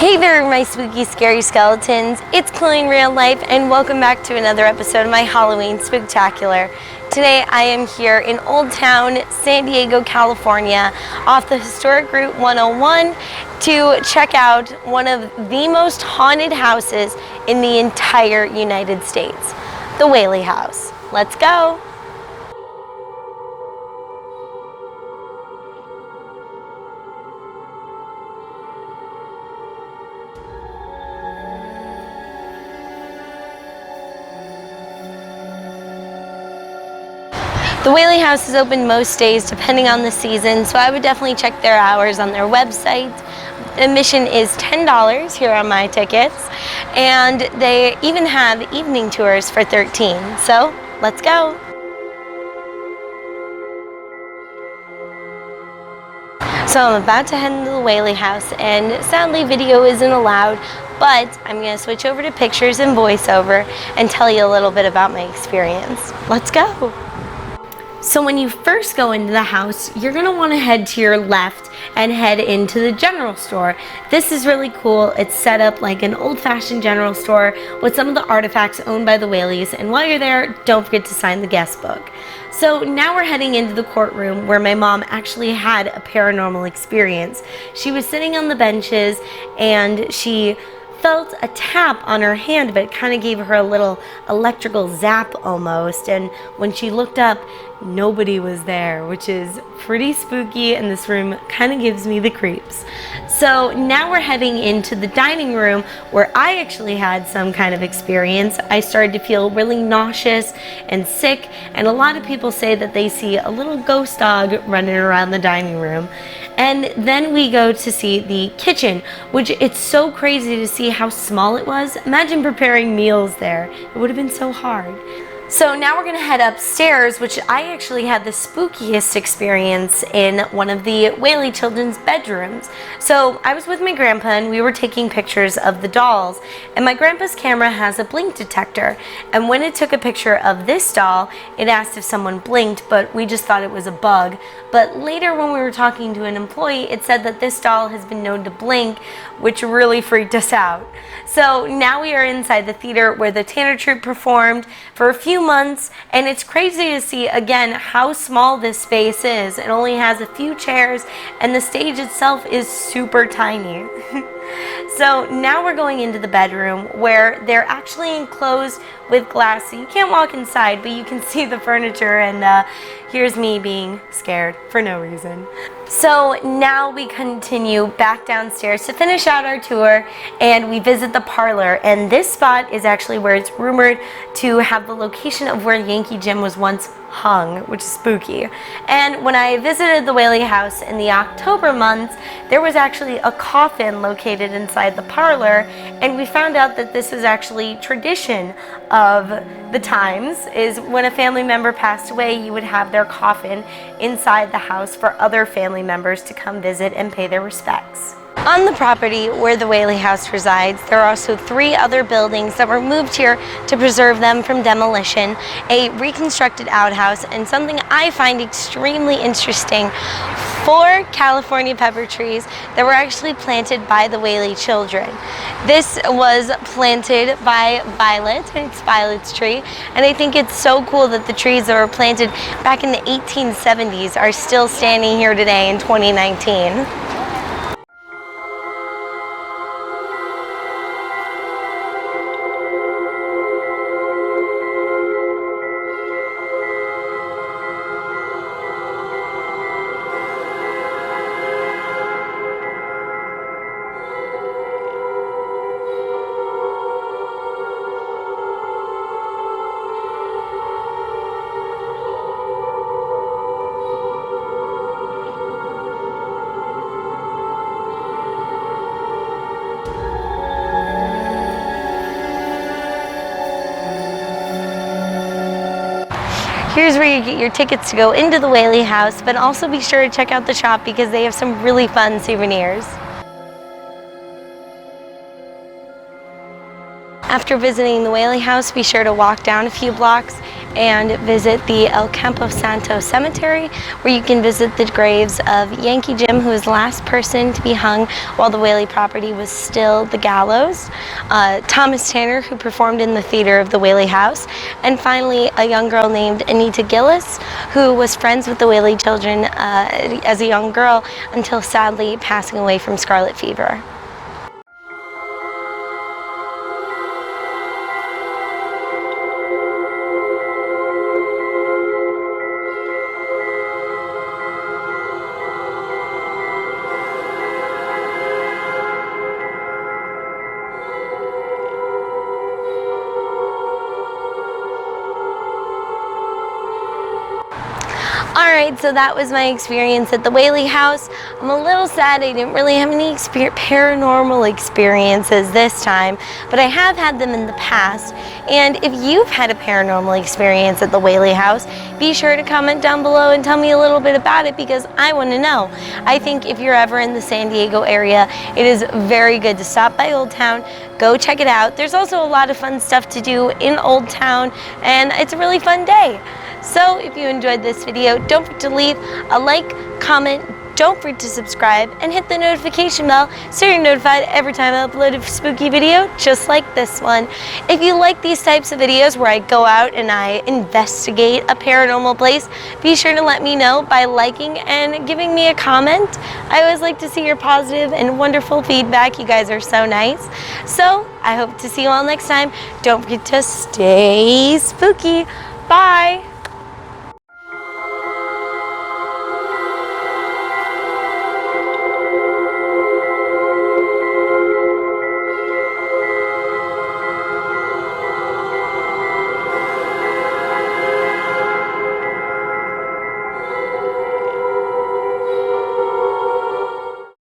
Hey there, my spooky, scary skeletons. It's Chloe in real life, and welcome back to another episode of my Halloween Spooktacular. Today I am here in Old Town, San Diego, California, off the historic Route 101 to check out one of the most haunted houses in the entire United States, the Whaley House. Let's go! The Whaley House is open most days depending on the season, so I would definitely check their hours on their website. Admission is $10 here on my tickets, and they even have evening tours for $13. So let's go. So I'm about to head into the Whaley House, and sadly video isn't allowed, but I'm going to switch over to pictures and voiceover and tell you a little bit about my experience. Let's go. So when you first go into the house, you're going to want to head to your left and head into the general store. This is really cool. It's set up like an old-fashioned general store with some of the artifacts owned by the Whaleys, and while you're there, don't forget to sign the guest book. So now we're heading into the courtroom where my mom actually had a paranormal experience. She was sitting on the benches and she felt a tap on her hand, but it kind of gave her a little electrical zap almost, and when she looked up, nobody was there, which is pretty spooky, and this room kind of gives me the creeps. So now we're heading into the dining room where I actually had some kind of experience. I started to feel really nauseous and sick, and a lot of people say that they see a little ghost dog running around the dining room. And then we go to see the kitchen, which it's so crazy to see how small it was. Imagine preparing meals there. It would have been so hard. So now we're going to head upstairs, which I actually had the spookiest experience in one of the Whaley children's bedrooms. So I was with my grandpa and we were taking pictures of the dolls, and my grandpa's camera has a blink detector, and when it took a picture of this doll, it asked if someone blinked, but we just thought it was a bug. But later when we were talking to an employee, it said that this doll has been known to blink, which really freaked us out. So now we are inside the theater where the Tanner Troupe performed for a few months, and it's crazy to see again how small this space is. It only has a few chairs and the stage itself is super tiny. So now we're going into the bedroom where they're actually enclosed with glass, so you can't walk inside, but you can see the furniture, and here's me being scared for no reason. So now we continue back downstairs to finish out our tour, and we visit the Parlor, and this spot is actually where it's rumored to have the location of where Yankee Jim was once hung, which is spooky. And when I visited the Whaley House in the October months, there was actually a coffin located inside the Parlor, and we found out that this was actually tradition of the times, is when a family member passed away, you would have their coffin inside the house for other family members to come visit and pay their respects. On the property where the Whaley House resides, there are also 3 other buildings that were moved here to preserve them from demolition, a reconstructed outhouse, and something I find extremely interesting, 4 California pepper trees that were actually planted by the Whaley children. This was planted by Violet, it's Violet's tree, and I think it's so cool that the trees that were planted back in the 1870s are still standing here today in 2019. Here's where you get your tickets to go into the Whaley House, but also be sure to check out the shop because they have some really fun souvenirs. After visiting the Whaley House, be sure to walk down a few blocks and visit the Campo Santo cemetery, where you can visit the graves of Yankee Jim, who was the last person to be hung while the Whaley property was still the gallows, Thomas Tanner, who performed in the theater of the Whaley House, and finally a young girl named Anita Gillis, who was friends with the Whaley children as a young girl until sadly passing away from scarlet fever. Alright, so that was my experience at the Whaley House. I'm a little sad I didn't really have any paranormal experiences this time, but I have had them in the past. And if you've had a paranormal experience at the Whaley House, be sure to comment down below and tell me a little bit about it, because I want to know. I think if you're ever in the San Diego area, it is very good to stop by Old Town. Go check it out. There's also a lot of fun stuff to do in Old Town, and it's a really fun day. So if you enjoyed this video, don't forget to leave a like, comment, don't forget to subscribe, and hit the notification bell so you're notified every time I upload a spooky video just like this one. If you like these types of videos where I go out and I investigate a paranormal place, be sure to let me know by liking and giving me a comment. I always like to see your positive and wonderful feedback. You guys are so nice. So I hope to see you all next time. Don't forget to stay spooky. Bye!